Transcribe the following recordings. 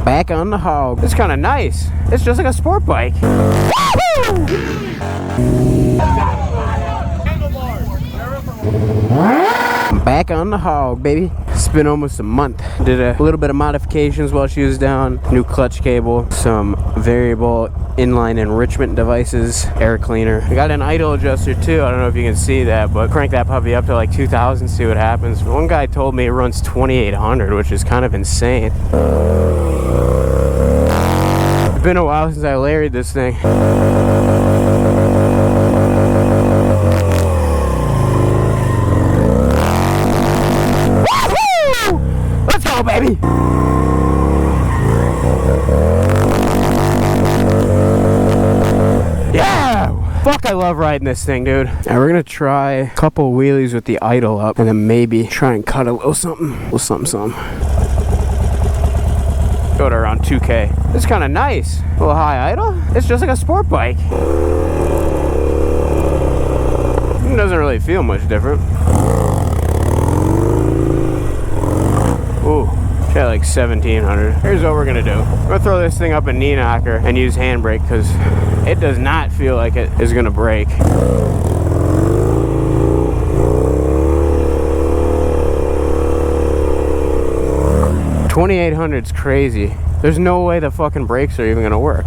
Back on the hog. It's kind of nice. It's just like a sport bike. Back on the hog, baby. It's been almost a month. Did a little bit of modifications while she was down. New clutch cable, some variable inline enrichment devices, air cleaner. I got an idle adjuster too. I don't know if you can see that, but crank that puppy up to like 2,000, see what happens. One guy told me it runs 2,800, which is kind of insane. It's been a while since I larried this thing. Let's go, baby! Yeah! Fuck, I love riding this thing, dude. Now we're gonna try a couple wheelies with the idle up, and then maybe try and cut a little something. A little something. Go to around 2K. It's kind of nice. A little high idle. It's just like a sport bike. It doesn't really feel much different. Ooh, got like 1,700. Here's what we're gonna do. We're gonna throw this thing up a knee knocker and use handbrake because it does not feel like it is gonna break. 2,800's crazy. There's no way the fucking brakes are even gonna work.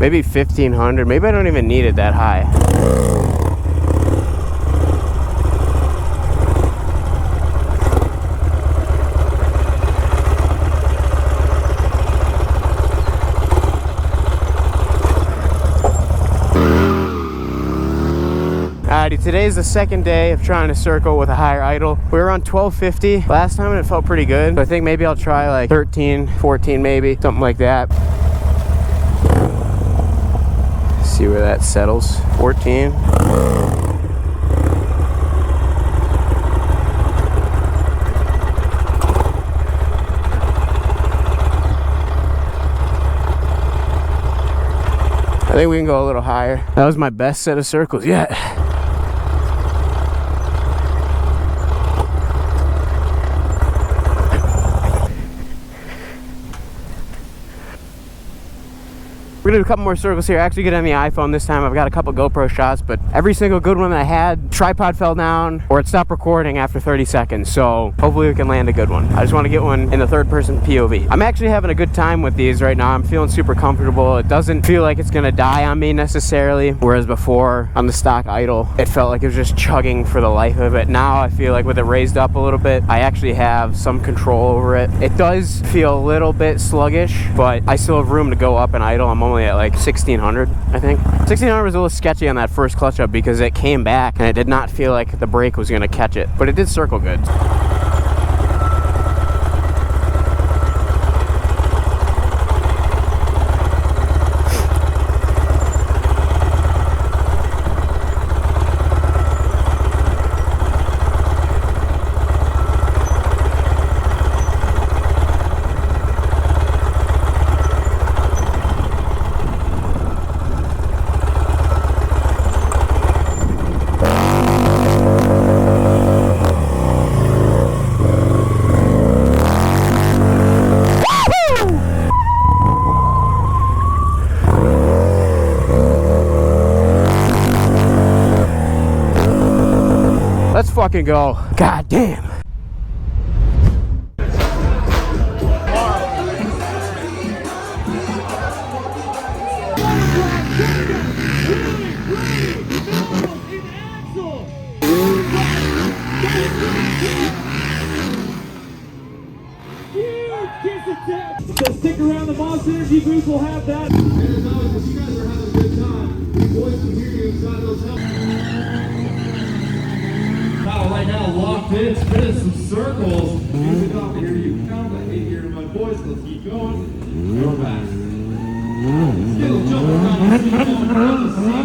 Maybe 1,500. Maybe I don't even need it that high. Alrighty, today's the second day of trying to circle with a higher idle. We were on 1,250 last time and it felt pretty good. So I think maybe I'll try like 13, 14 maybe, something like that. See where that settles. 14. I think we can go a little higher. That was my best set of circles yet. We're gonna do a couple more circles here. Actually get on the iPhone this time. I've got a couple GoPro shots, but every single good one that I had, tripod fell down or it stopped recording after 30 seconds. So hopefully we can land a good one. I just want to get one in the third person POV. I'm actually having a good time with these right now. I'm feeling super comfortable. It doesn't feel like it's gonna die on me necessarily. Whereas before on the stock idle, it felt like it was just chugging for the life of it. Now I feel like with it raised up a little bit, I actually have some control over it. It does feel a little bit sluggish, but I still have room to go up and idle. I'm only at like 1,600, I think. 1,600 was a little sketchy on that first clutch up because it came back and it did not feel like the brake was going to catch it, but it did circle good. Let's fucking go. God damn. So stick around, the Monster Energy booth will have that. And as always, if you guys are having a good time, your boys can hear you inside those helmets. Kyle right now locked in, spinning some circles. Music off, here you come. I hate hearing my voice. Let's keep going. Go fast. Let's get a little jump around the seat, going around the seat.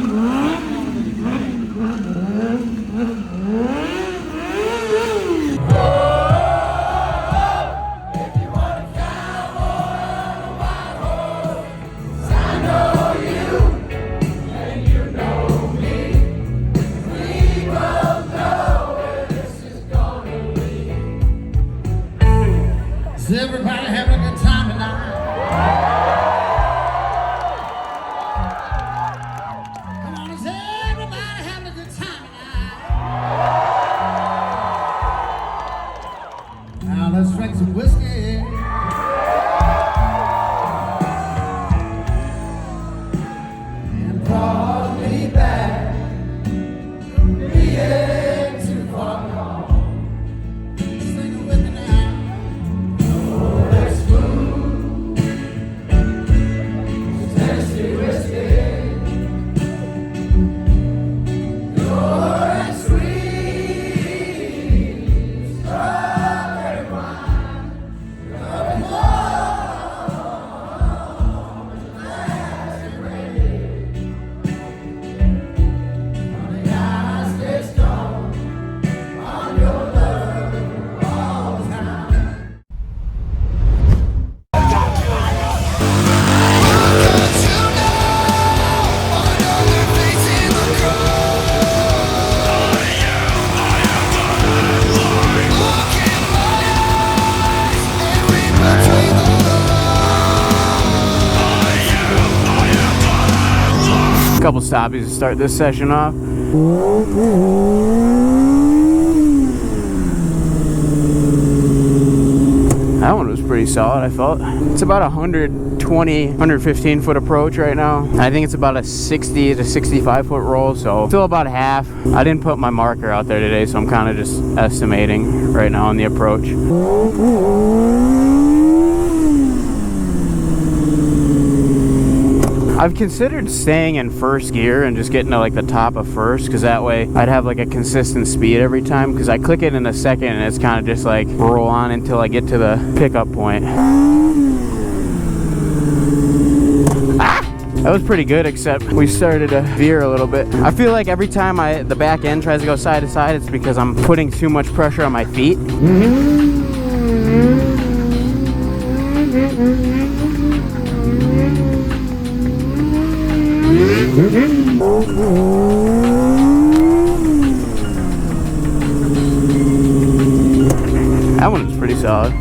Is everybody having a good time tonight? Come on, is everybody having a good time tonight? Now let's drink some whiskey. And call me back. Being too far gone. Sing it with me now. Couple stoppies to start this session off. That one was pretty solid, I felt. It's about 120, 115 foot approach right now. I think it's about a 60 to 65 foot roll, so still about half. I didn't put my marker out there today, so I'm kind of just estimating right now on the approach. I've considered staying in first gear and just getting to like the top of first, because that way I'd have like a consistent speed every time, because I click it in a second and it's kind of just like roll on until I get to the pickup point. That was pretty good, except we started to veer a little bit. I feel like every time the back end tries to go side to side, it's because I'm putting too much pressure on my feet. That one was pretty solid.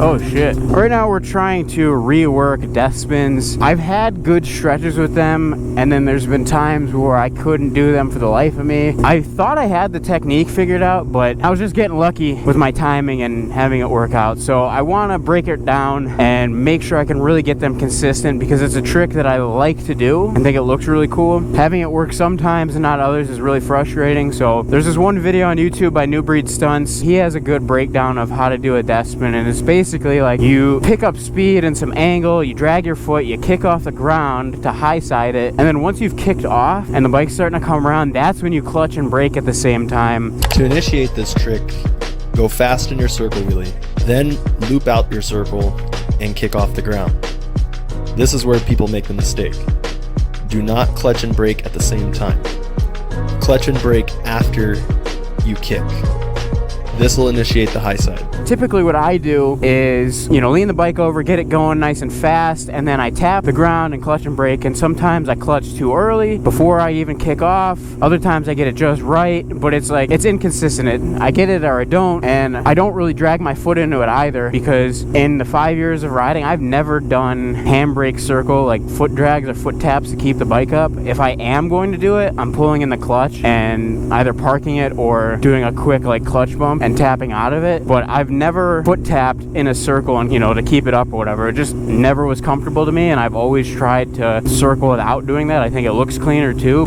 Oh shit. Right now we're trying to rework death spins. I've had good stretches with them, and then there's been times where I couldn't do them for the life of me. I thought I had the technique figured out, but I was just getting lucky with my timing and having it work out. So I want to break it down and make sure I can really get them consistent, because it's a trick that I like to do and think it looks really cool. Having it work sometimes and not others is really frustrating. So there's this one video on YouTube by New Breed Stunts. He has a good breakdown of how to do a death spin, and it's basically like you pick up speed and some angle, you drag your foot, you kick off the ground to high side it, and then once you've kicked off and the bike's starting to come around, that's when you clutch and brake at the same time. To initiate this trick, go fast in your circle wheelie, then loop out your circle and kick off the ground. This is where people make the mistake. Do not clutch and brake at the same time. Clutch and brake after you kick. This will initiate the high side. Typically what I do is, lean the bike over, get it going nice and fast, and then I tap the ground and clutch and brake, and sometimes I clutch too early before I even kick off. Other times I get it just right, but it's like, it's inconsistent. I get it or I don't, and I don't really drag my foot into it either, because in the 5 years of riding, I've never done handbrake circle, like foot drags or foot taps to keep the bike up. If I am going to do it, I'm pulling in the clutch and either parking it or doing a quick like clutch bump and tapping out of it. But I've never foot tapped in a circle and to keep it up or whatever. It just never was comfortable to me, and I've always tried to circle without doing that. I think it looks cleaner too.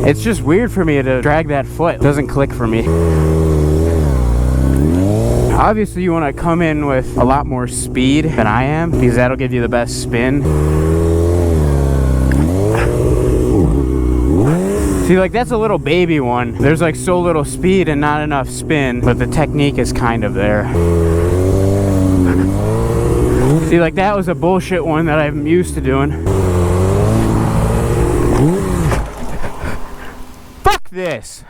It's just weird for me to drag that foot. It doesn't click for me. Obviously you want to come in with a lot more speed than I am, because that'll give you the best spin. See, like that's a little baby one. There's like so little speed and not enough spin, but the technique is kind of there. See, like that was a bullshit one that I'm used to doing. Fuck this!